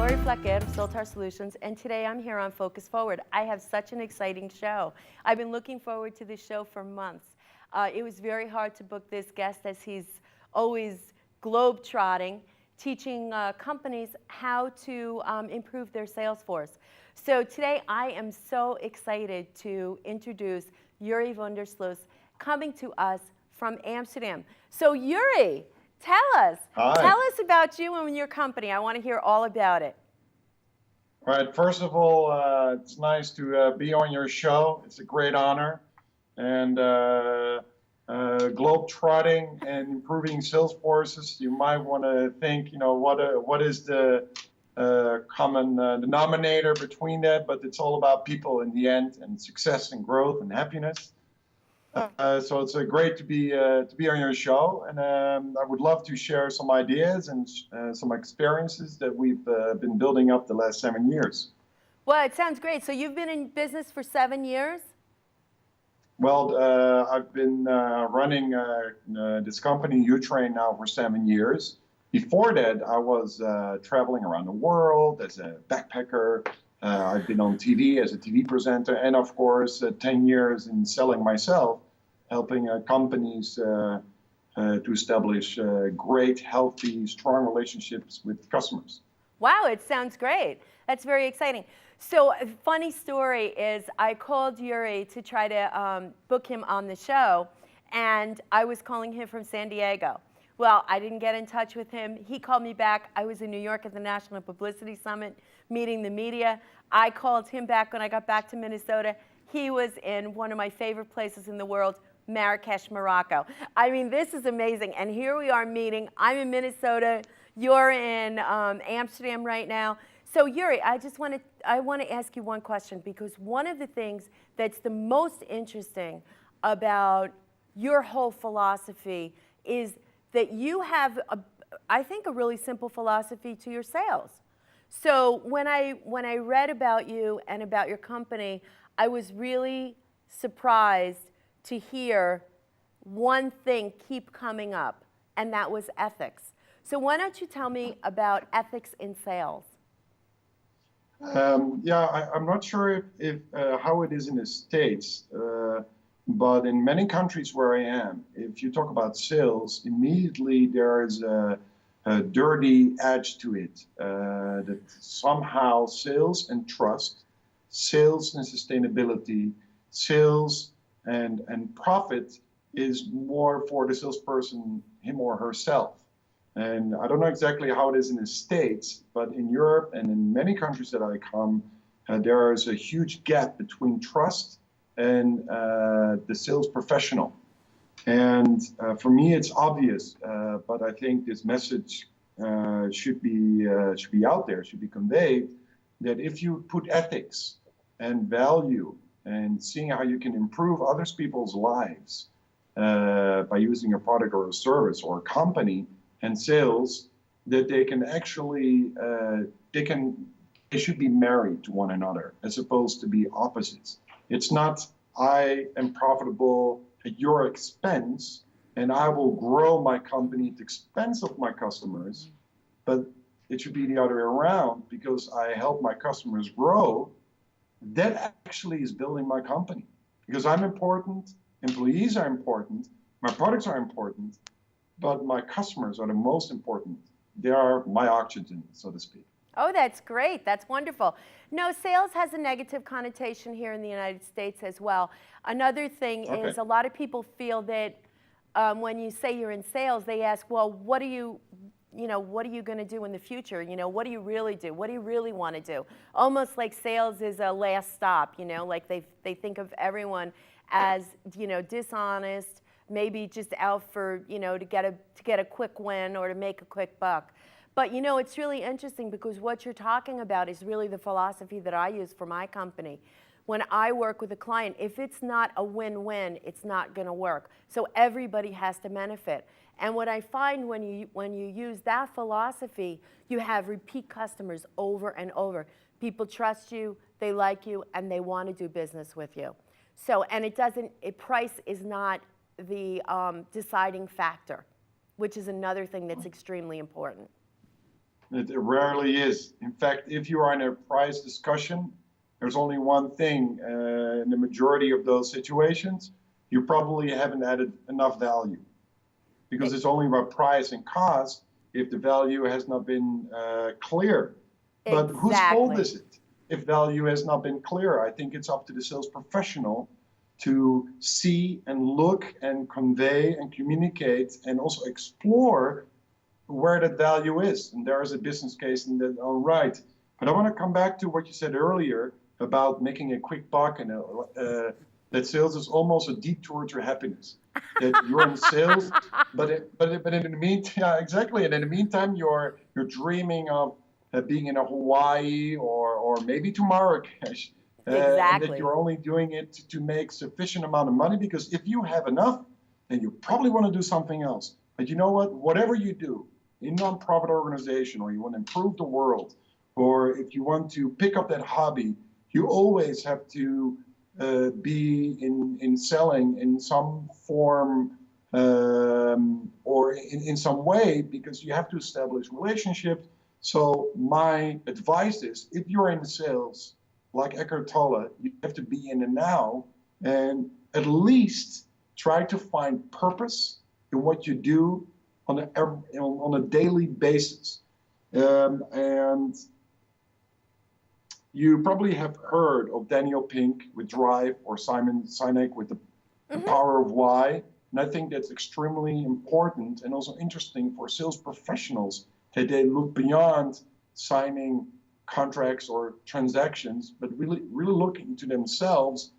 Yuri of Soltar Solutions, and today I'm here on Focus Forward. I have such an exciting show. I've been looking forward to this show for months. It was very hard to book this guest as he's always globe-trotting, teaching companies how to improve their sales force. So today I am so excited to introduce Yuri Sluis, coming to us from Amsterdam. So Yuri, tell us about you and your company. I want to hear all about it. All right. First of all, it's nice to be on your show. It's a great honor. And globe-trotting and improving sales forces, you might want to think, what is the common denominator between that? But it's all about people in the end, and success and growth and happiness. So it's great to be on your show, and I would love to share some ideas and some experiences that we've been building up the last 7 years. Well, it sounds great. So you've been in business for 7 years? Well, I've been running this company, Yuri, now for 7 years. Before that, I was traveling around the world as a backpacker. I've been on TV as a TV presenter, and of course, 10 years in selling myself, helping companies to establish great, healthy, strong relationships with customers. Wow, it sounds great. That's very exciting. So a funny story is I called Yuri to try to book him on the show, and I was calling him from San Diego. Well, I didn't get in touch with him. He called me back. I was in New York at the National Publicity Summit meeting the media. I called him back when I got back to Minnesota. He was in one of my favorite places in the world, Marrakesh, Morocco. I mean, this is amazing. And here we are meeting. I'm in Minnesota. You're in Amsterdam right now. So Yuri, I want to ask you one question, because one of the things that's the most interesting about your whole philosophy is that you have, I think, a really simple philosophy to your sales. So when I read about you and about your company, I was really surprised to hear one thing keep coming up, and that was ethics. So why don't you tell me about ethics in sales? I'm not sure if how it is in the States, but in many countries where I am, if you talk about sales, immediately there is a dirty edge to it. That somehow sales and trust, sales and sustainability, sales and profit is more for the salesperson, him or herself. And I don't know exactly how it is in the States, but in Europe and in many countries that I come, there is a huge gap between trust and the sales professional. And for me, it's obvious, but I think this message should be out there, should be conveyed, that if you put ethics and value and seeing how you can improve other people's lives by using a product or a service or a company and sales, that they can actually, they should be married to one another as opposed to be opposites. It's not, I am profitable at your expense and I will grow my company at the expense of my customers, but it should be the other way around, because I help my customers grow. That actually is building my company, because I'm important, employees are important, my products are important, but my customers are the most important. They are my oxygen, so to speak. Oh, that's great. That's wonderful. No, sales has a negative connotation here in the United States as well. Another thing is a lot of people feel that when you say you're in sales, they ask, well, what are you going to do in the future? What do you really do? What do you really want to do? Almost like sales is a last stop, like they think of everyone as, dishonest, maybe just out for, to get a quick win or to make a quick buck. But it's really interesting, because what you're talking about is really the philosophy that I use for my company. When I work with a client, if it's not a win-win, it's not going to work. So everybody has to benefit. And what I find when you use that philosophy, you have repeat customers over and over. People trust you, they like you, and they want to do business with you. So, and price is not the deciding factor, which is another thing that's extremely important. It rarely is. In fact, if you are in a price discussion, there's only one thing. In the majority of those situations, you probably haven't added enough value because it's only about price and cost if the value has not been clear. But whose fault Exactly. is it if value has not been clear? I think it's up to the sales professional to see and look and convey and communicate and also explore where that value is. And there is a business case in that own right. But I want to come back to what you said earlier about making a quick buck and that sales is almost a detour to happiness. That you're in sales, but in the meantime, yeah, exactly. And in the meantime, you're dreaming of being in a Hawaii or maybe to Marrakesh, and that Exactly. you're only doing it to make sufficient amount of money. Because if you have enough, then you probably want to do something else. But you know what? Whatever you do, in nonprofit organization, or you want to improve the world, or if you want to pick up that hobby, you always have to be in selling in some form or in some way, because you have to establish relationships. So my advice is, if you're in sales, like Eckhart Tolle, you have to be in the now and at least try to find purpose in what you do on a daily basis. And you probably have heard of Daniel Pink with Drive, or Simon Sinek with the Power of Why. And I think that's extremely important and also interesting for sales professionals, that they look beyond signing contracts or transactions, but really look into themselves.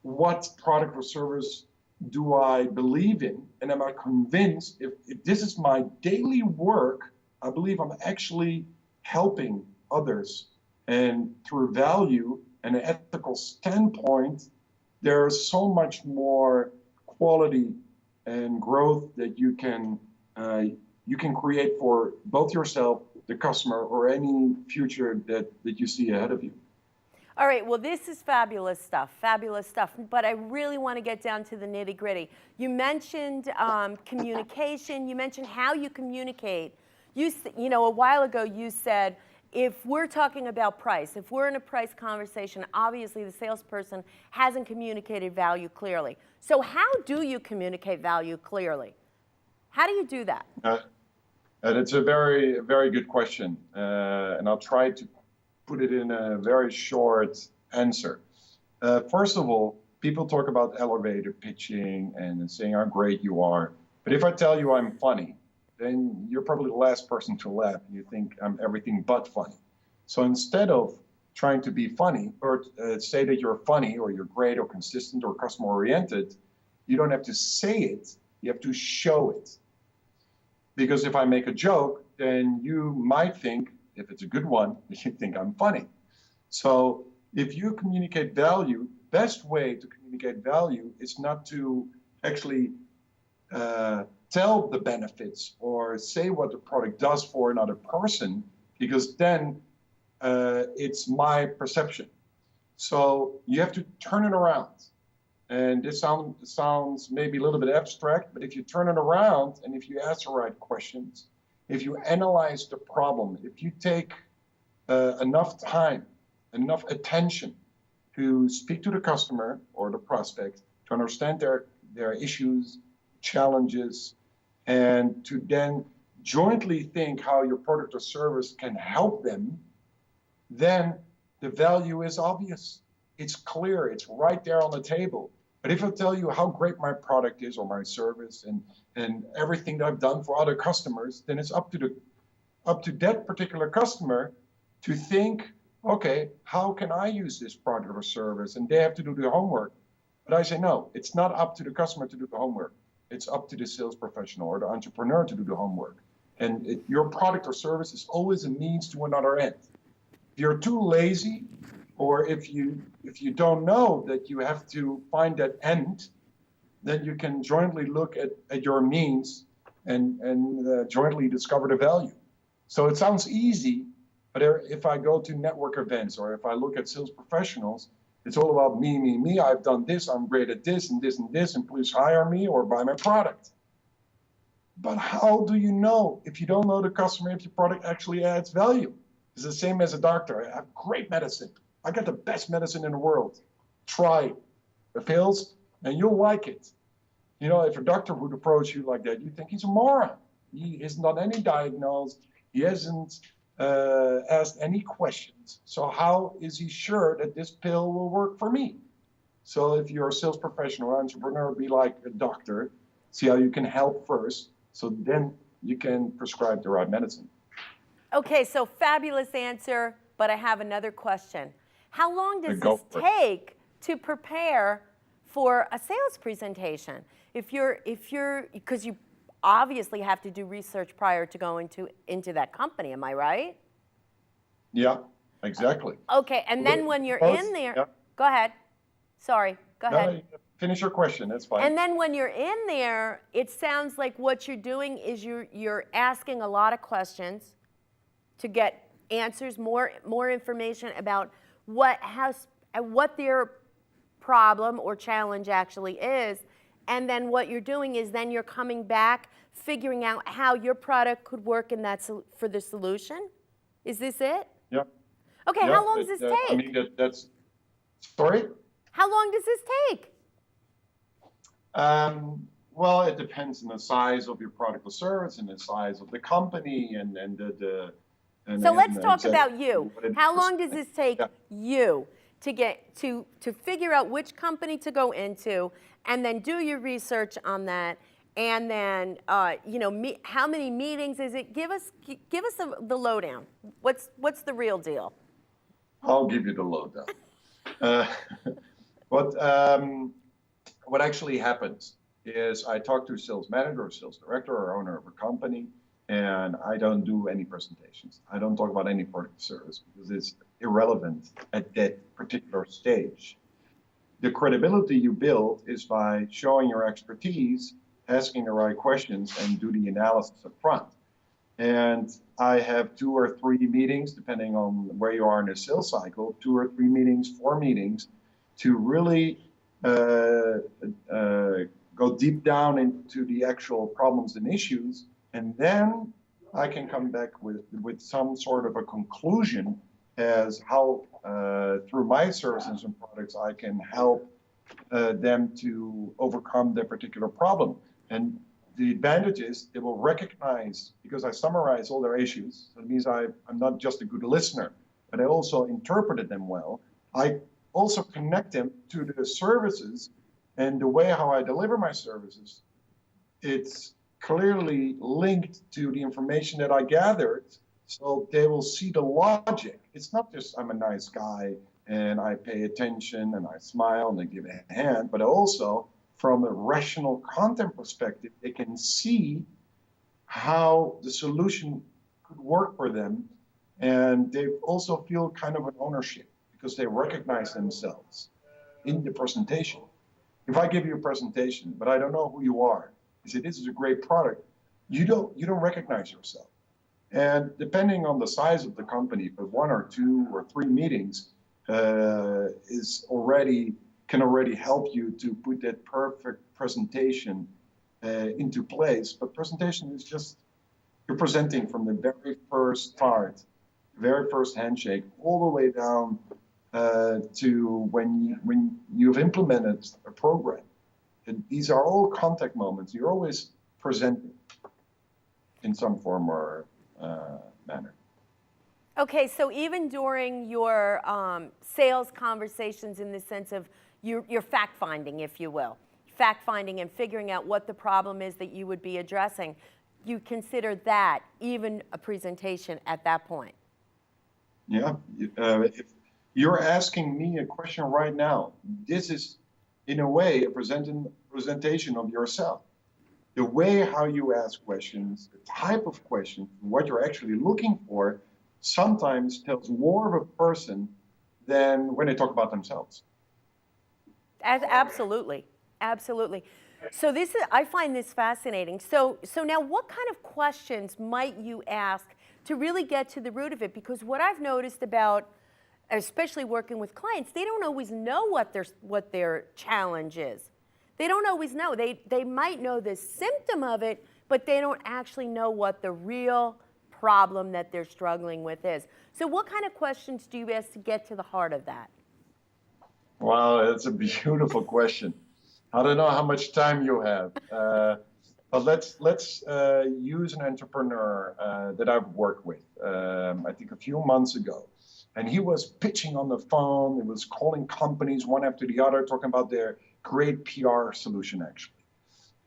What product or service do I believe in? And am I convinced if this is my daily work, I believe I'm actually helping others. And through value and an ethical standpoint, there's so much more quality and growth that you can create for both yourself, the customer, or any future that you see ahead of you. All right, well, this is fabulous stuff, but I really want to get down to the nitty gritty. You mentioned communication, you mentioned how you communicate. You know, a while ago you said, if we're talking about price, if we're in a price conversation, obviously the salesperson hasn't communicated value clearly. So how do you communicate value clearly? How do you do that? That's a very, very good question, and I'll try to put it in a very short answer. First of all, people talk about elevator pitching and saying how great you are. But if I tell you I'm funny, then you're probably the last person to laugh. You think I'm everything but funny. So instead of trying to be funny or say that you're funny or you're great or consistent or customer oriented, you don't have to say it, you have to show it. Because if I make a joke, then you might think, if it's a good one, you think I'm funny. So if you communicate value, best way to communicate value is not to actually tell the benefits or say what the product does for another person, because then it's my perception. So you have to turn it around. And this sounds maybe a little bit abstract, but if you turn it around and if you ask the right questions, if you analyze the problem, if you take enough time, enough attention to speak to the customer or the prospect, to understand their issues, challenges, and to then jointly think how your product or service can help them, then the value is obvious. It's clear, it's right there on the table. But if I tell you how great my product is or my service and everything that I've done for other customers, then it's up to that particular customer to think, okay, how can I use this product or service? And they have to do the homework. But I say, no, it's not up to the customer to do the homework. It's up to the sales professional or the entrepreneur to do the homework. And your product or service is always a means to another end. If you're too lazy, or if you don't know that you have to find that end, then you can jointly look at your means and jointly discover the value. So it sounds easy, but if I go to network events or if I look at sales professionals, it's all about me, me, me. I've done this, I'm great at this, and please hire me or buy my product. But how do you know if you don't know the customer if your product actually adds value? It's the same as a doctor. I have great medicine. I got the best medicine in the world. Try it. It fails, and you'll like it. You know, if a doctor would approach you like that, you think he's a moron. He isn't done any diagnosis. He hasn't asked any questions. So how is he sure that this pill will work for me? So if you're a sales professional or entrepreneur, be like a doctor. See how you can help first. So then you can prescribe the right medicine. Okay, so fabulous answer, but I have another question. How long does this take to prepare for a sales presentation? Because you obviously have to do research prior to going into that company, am I right? Yeah, exactly. Okay, and then when you're in there, go ahead. Sorry, go ahead. No, finish your question, that's fine. And then when you're in there, it sounds like what you're doing is you're asking a lot of questions to get answers, more information about what their problem or challenge actually is. And then what you're doing is then you're coming back, figuring out how your product could work in that for the solution. Is this it? Yeah. Okay, how long does this take? I mean, that's, sorry? How long does this take? Well, it depends on the size of your product or service and the size of the company and the so let's talk about you. How long does this take you to get to figure out which company to go into, and then do your research on that, and then how many meetings is it? Give us the lowdown. What's the real deal? I'll give you the lowdown. What actually happens is I talk to a sales manager or sales director or owner of a company, and I don't do any presentations. I don't talk about any product or service because it's irrelevant at that particular stage. The credibility you build is by showing your expertise, asking the right questions, and do the analysis up front. And I have 2 or 3 meetings, depending on where you are in the sales cycle, 2 or 3 meetings, 4 meetings, to really go deep down into the actual problems and issues. And then I can come back with some sort of a conclusion as how, through my services and products, I can help them to overcome their particular problem. And the advantage is they will recognize, because I summarize all their issues, so it means I'm not just a good listener, but I also interpreted them well. I also connect them to the services and the way how I deliver my services. It's clearly linked to the information that I gathered, so they will see the logic. It's not just I'm a nice guy and I pay attention and I smile and I give a hand, but also from a rational content perspective, they can see how the solution could work for them, and they also feel kind of an ownership because they recognize themselves in the presentation. If I give you a presentation, but I don't know who you are, I say this is a great product, you don't recognize yourself. And depending on the size of the company, but 1 or 2 or 3 meetings can already help you to put that perfect presentation into place. But presentation is just, you're presenting from the very first start, very first handshake, all the way down to when you've implemented a program. And these are all contact moments. You're always presenting in some form or manner. Okay, so even during your sales conversations, in the sense of your fact-finding, if you will, fact-finding and figuring out what the problem is that you would be addressing, you consider that even a presentation at that point? Yeah, if you're asking me a question right now, this is, in a way, a presentation of yourself. The way how you ask questions, the type of question, what you're actually looking for, sometimes tells more of a person than when they talk about themselves. Absolutely, absolutely. So I find this fascinating. So now what kind of questions might you ask to really get to the root of it? Because what I've noticed about, especially working with clients, they don't always know what their challenge is. They don't always know. They might know the symptom of it, but they don't actually know what the real problem that they're struggling with is. So what kind of questions do you ask to get to the heart of that? Wow, that's a beautiful question. I don't know how much time you have, but let's use an entrepreneur that I've worked with. I think a few months ago, and he was pitching on the phone. He was calling companies one after the other, talking about their great PR solution, actually.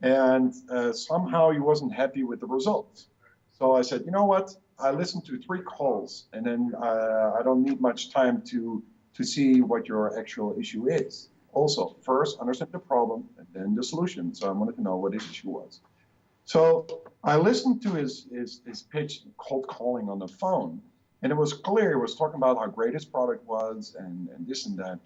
And somehow he wasn't happy with the results. So I said, you know what? I listened to 3 calls, and then I don't need much time to see what your actual issue is. Also, first understand the problem and then the solution. So I wanted to know what his issue was. So I listened to his pitch, cold calling on the phone, and it was clear he was talking about how great his product was and this and that,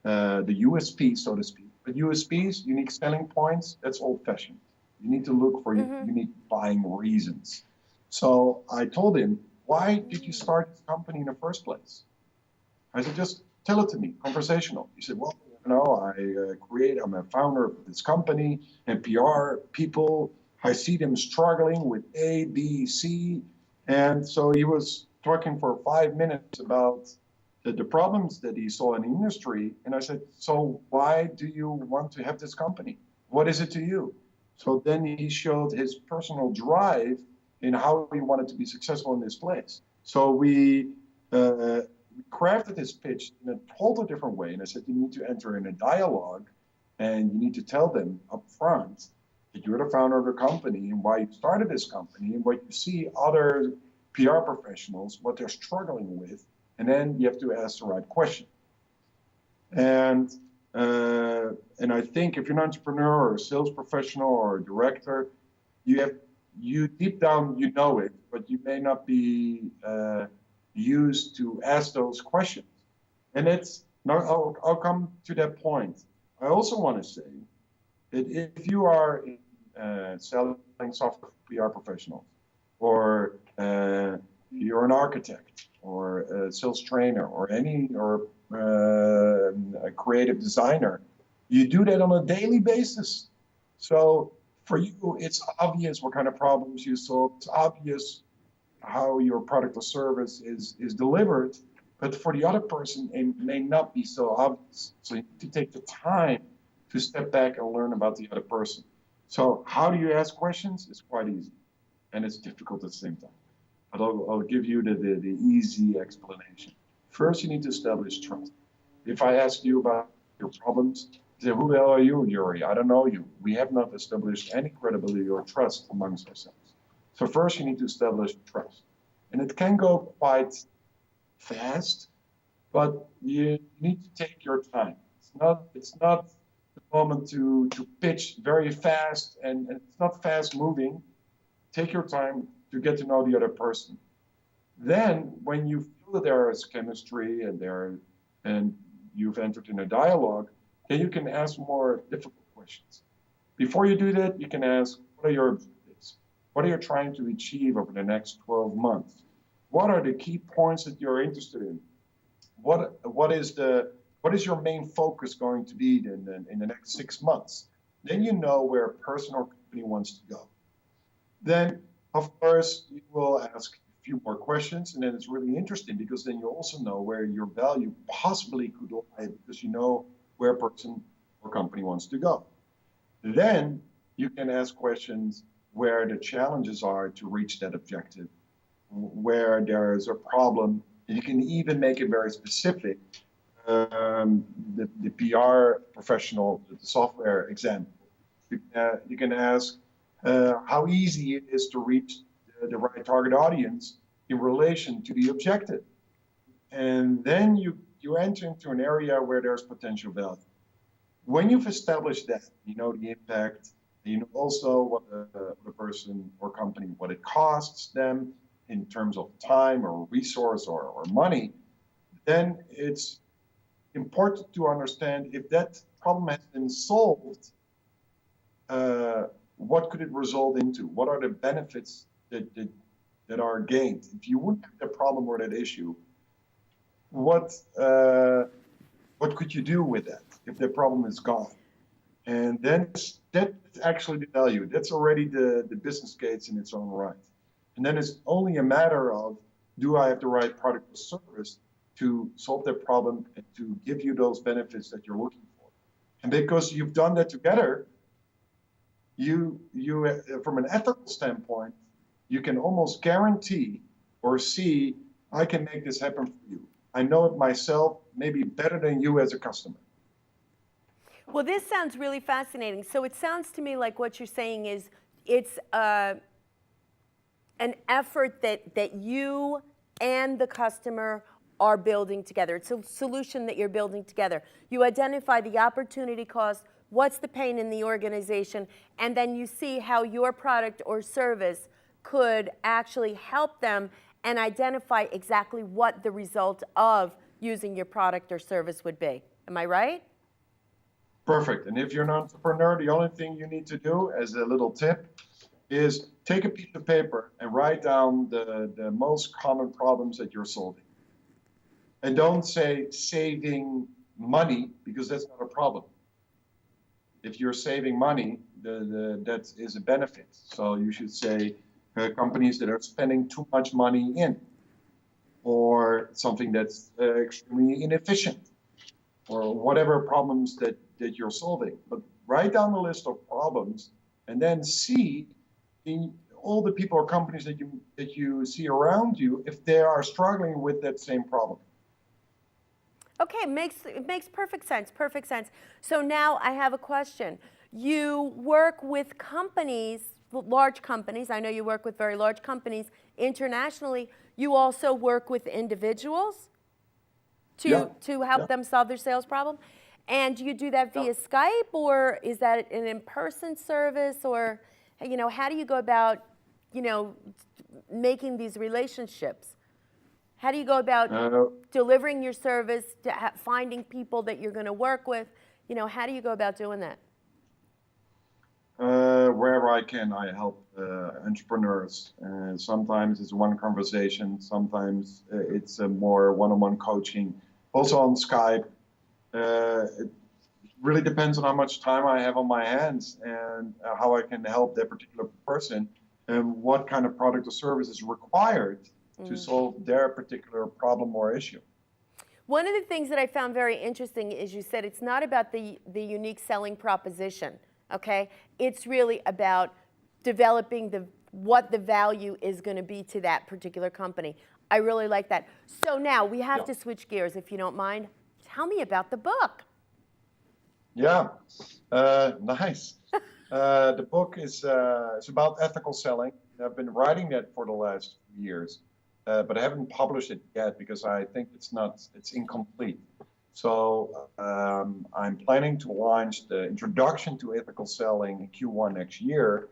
the USP, so to speak. But USPs, unique selling points, that's old-fashioned. You need to look for unique buying reasons. So I told him, why did you start this company in the first place? I said, just tell it to me, conversational. He said, well, I'm a founder of this company and PR people. I see them struggling with A, B, C. And so he was talking for 5 minutes about the problems that he saw in the industry. And I said, so why do you want to have this company? What is it to you? So then he showed his personal drive in how he wanted to be successful in this place. So we crafted his pitch in a totally different way. And I said, you need to enter in a dialogue and you need to tell them up front that you're the founder of the company and why you started this company and what you see other PR professionals, what they're struggling with. And then you have to ask the right question. And I think if you're an entrepreneur or a sales professional or a director, you deep down, you know it, but you may not be used to ask those questions. And I'll come to that point. I also want to say that if you are selling software for PR professionals, or you're an architect, or a sales trainer, or a creative designer, you do that on a daily basis. So for you, it's obvious what kind of problems you solve. It's obvious how your product or service is delivered. But for the other person, it may not be so obvious. So you need to take the time to step back and learn about the other person. So how do you ask questions? It's quite easy. And it's difficult at the same time. But I'll give you the easy explanation. First, you need to establish trust. If I ask you about your problems, you say, who the hell are you, Yuri? I don't know you. We have not established any credibility or trust amongst ourselves. So first, you need to establish trust. And it can go quite fast, but you need to take your time. It's not the moment to pitch very fast, and it's not fast moving. Take your time to get to know the other person. Then, when you feel that there is chemistry and you've entered in a dialogue, then you can ask more difficult questions. Before you do that, you can ask, what are your objectives? What are you trying to achieve over the next 12 months? What are the key points that you're interested in? What is your main focus going to be in the next 6 months? Then you know where a person or company wants to go. Then, of course, you will ask a few more questions, and then it's really interesting because then you also know where your value possibly could lie because you know where a person or company wants to go. Then you can ask questions where the challenges are to reach that objective, where there is a problem. And you can even make it very specific. The PR professional, the software example, you can ask how easy it is to reach the right target audience in relation to the objective. And then you enter into an area where there's potential value. When you've established that, you know the impact, you know also what the person or company, what it costs them in terms of time or resource or money, then it's important to understand if that problem has been solved, what could it result into? What are the benefits that are gained? If you wouldn't have that problem or that issue, what could you do with that if the problem is gone? And then that's actually the value. That's already the business case in its own right. And then it's only a matter of, do I have the right product or service to solve that problem and to give you those benefits that you're looking for? And because you've done that together, you from an ethical standpoint, you can almost guarantee or see, I can make this happen for you. I know it myself, maybe better than you as a customer. Well, this sounds really fascinating. So it sounds to me like what you're saying is it's an effort that you and the customer are building together. It's a solution that you're building together. You identify the opportunity cost, what's the pain in the organization, and then you see how your product or service could actually help them and identify exactly what the result of using your product or service would be. Am I right? Perfect. And if you're an entrepreneur, the only thing you need to do as a little tip is take a piece of paper and write down the most common problems that you're solving. And don't say saving money, because that's not a problem. If you're saving money, that is a benefit. So you should say companies that are spending too much money in, or something that's extremely inefficient, or whatever problems that you're solving. But write down the list of problems and then see in all the people or companies that you see around you if they are struggling with that same problem. Okay, it makes perfect sense, perfect sense. So now I have a question. You work with companies, large companies. I know you work with very large companies internationally. You also work with individuals to help them solve their sales problem. And do you do that via Skype, or is that an in-person service, or how do you go about making these relationships? How do you go about delivering your service, finding people that you're going to work with? How do you go about doing that? Wherever I can, I help entrepreneurs. Sometimes it's one conversation, sometimes it's a more one-on-one coaching. Also on Skype. It really depends on how much time I have on my hands and how I can help that particular person and what kind of product or service is required to solve their particular problem or issue. One of the things that I found very interesting is you said it's not about the unique selling proposition, okay? It's really about developing what the value is going to be to that particular company. I really like that. So now we have to switch gears, if you don't mind. Tell me about the book. Yeah, nice. The book is it's about ethical selling. I've been writing that for the last few years. But I haven't published it yet because I think it's incomplete. So I'm planning to launch the introduction to ethical selling in Q1 next year,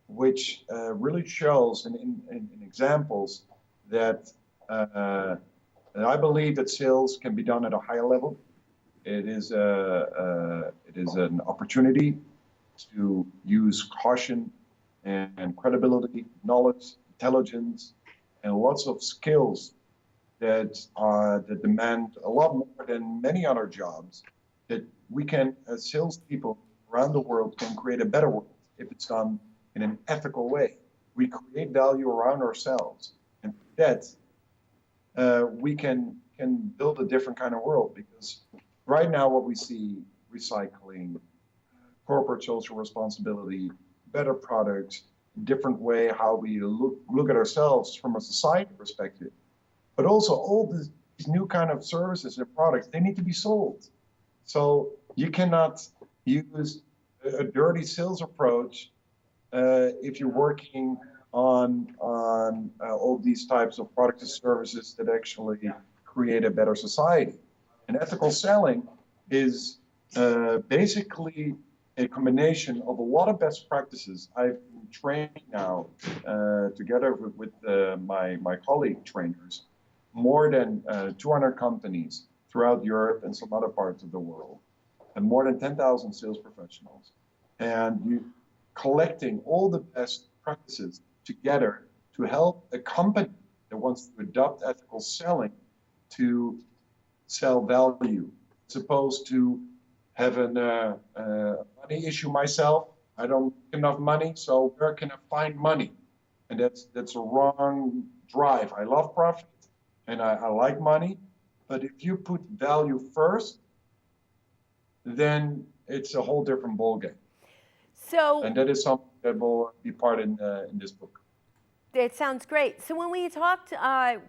which really shows in examples that I believe that sales can be done at a higher level. It is an opportunity to use caution and credibility, knowledge, intelligence, and lots of skills that demand a lot more than many other jobs, that we can, as salespeople around the world, can create a better world if it's done in an ethical way. We create value around ourselves, and that we can build a different kind of world. Because right now what we see, recycling, corporate social responsibility, better products, different way how we look at ourselves from a society perspective, but also all these new kind of services and products, they need to be sold. So you cannot use a dirty sales approach if you're working on all these types of products and services that actually create a better society. And ethical selling is basically a combination of a lot of best practices. I've been trained now together with my colleague trainers, more than 200 companies throughout Europe and some other parts of the world, and more than 10,000 sales professionals. And you collecting all the best practices together to help a company that wants to adopt ethical selling to sell value, as opposed to have a money issue myself. I don't make enough money, so where can I find money? And that's a wrong drive. I love profit and I like money, but if you put value first, then it's a whole different ballgame. So, And that is something that will be part in this book. it sounds great. So when we talked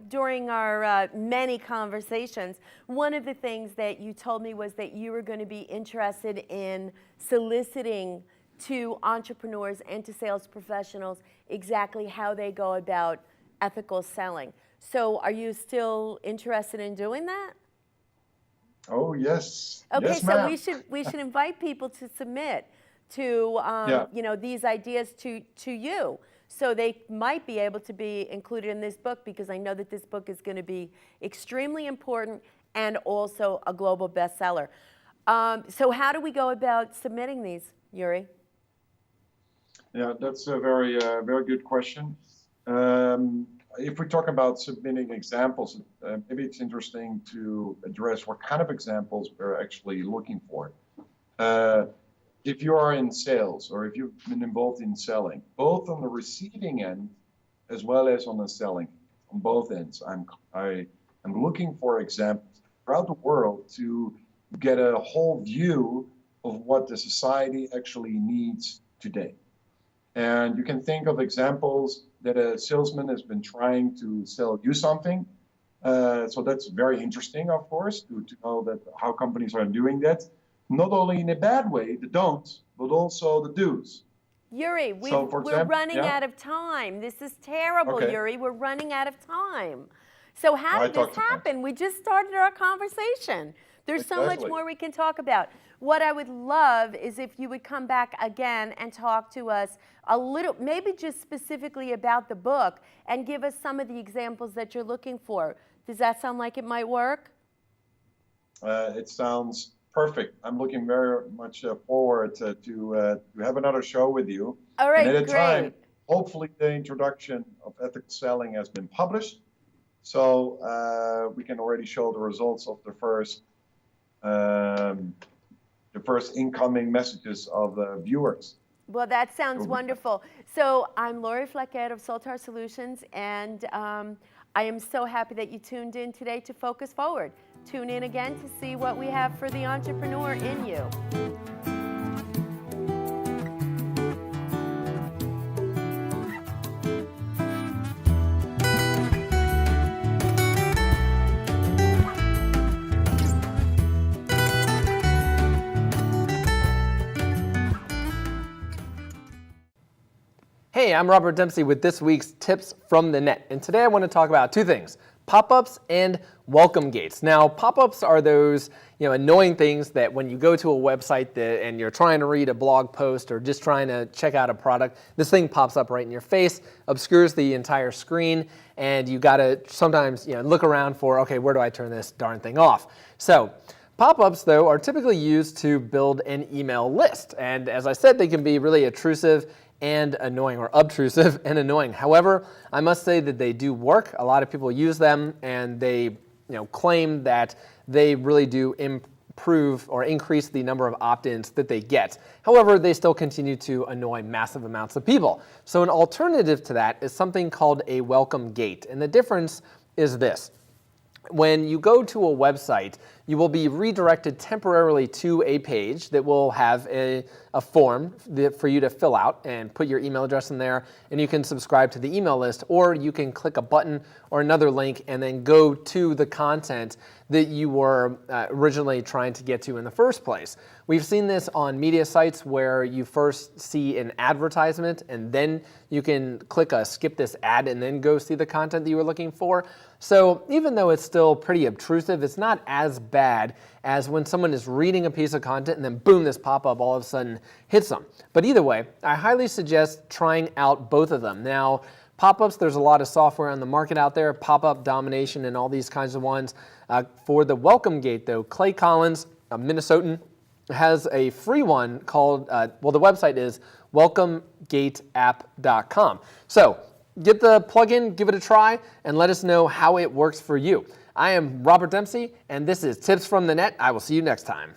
during our many conversations, one of the things that you told me was that you were going to be interested in soliciting to entrepreneurs and to sales professionals exactly how they go about ethical selling. So are you still interested in doing that? Oh, yes. Okay, Yes, so ma'am. we should invite people to submit to you know, these ideas to you, so they might be able to be included in this book, because I know that this book is going to be extremely important and also a global bestseller. So how do we go about submitting these, Yuri? Yeah, that's a very good question. If we talk about submitting examples, maybe it's interesting to address what kind of examples we're actually looking for. If you are in sales or if you've been involved in selling, both on the receiving end as well as on the selling, on both ends, I'm looking for examples throughout the world to get a whole view of what the society actually needs today. And you can think of examples that a salesman has been trying to sell you something. So that's very interesting, of course, to know that how companies are doing that. Not only in a bad way, the don'ts, but also the do's. Yuri, So, for we're example, running out of time. This is terrible, Okay. Yuri. We're running out of time. So how I did this talk too much. happen? We just started our conversation. There's so much Exactly. more we can talk about. What I would love is if you would come back again and talk to us a little, maybe just specifically about the book, and give us some of the examples that you're looking for. Does that sound like it might work? It sounds perfect. I'm looking very much forward to have another show with you. All right, and at a great. time, hopefully the introduction of ethical selling has been published. So we can already show the results of the first incoming messages of viewers. Well, that sounds wonderful. So I'm Lori Fleckett of Soltar Solutions, and I am so happy that you tuned in today to Focus Forward. Tune in again to see what we have for the entrepreneur in you. Hey, I'm Robert Dempsey with this week's Tips from the Net, and today I want to talk about two things: pop-ups and welcome gates. Now, pop-ups are those annoying things that when you go to a website and you're trying to read a blog post or just trying to check out a product, this thing pops up right in your face, obscures the entire screen, and you got to sometimes look around for, okay, where do I turn this darn thing off? So pop-ups, though, are typically used to build an email list, and as I said, they can be really intrusive and annoying, or obtrusive and annoying. However, I must say that they do work. A lot of people use them, and they claim that they really do improve or increase the number of opt-ins that they get. However, they still continue to annoy massive amounts of people. So an alternative to that is something called a welcome gate, and the difference is this. When you go to a website, you will be redirected temporarily to a page that will have a form for you to fill out and put your email address in there, and you can subscribe to the email list, or you can click a button or another link and then go to the content that you were originally trying to get to in the first place. We've seen this on media sites where you first see an advertisement and then you can click a skip this ad and then go see the content that you were looking for. So even though it's still pretty obtrusive, it's not as bad as when someone is reading a piece of content and then boom, this pop-up all of a sudden hits them. But either way, I highly suggest trying out both of them. Now, pop-ups, there's a lot of software on the market out there, pop-up domination and all these kinds of ones. For the welcome gate, though, Clay Collins, a Minnesotan, has a free one called, well, the website is welcomegateapp.com. So get the plugin, give it a try, and let us know how it works for you. I am Robert Dempsey, and this is Tips from the Net. I will see you next time.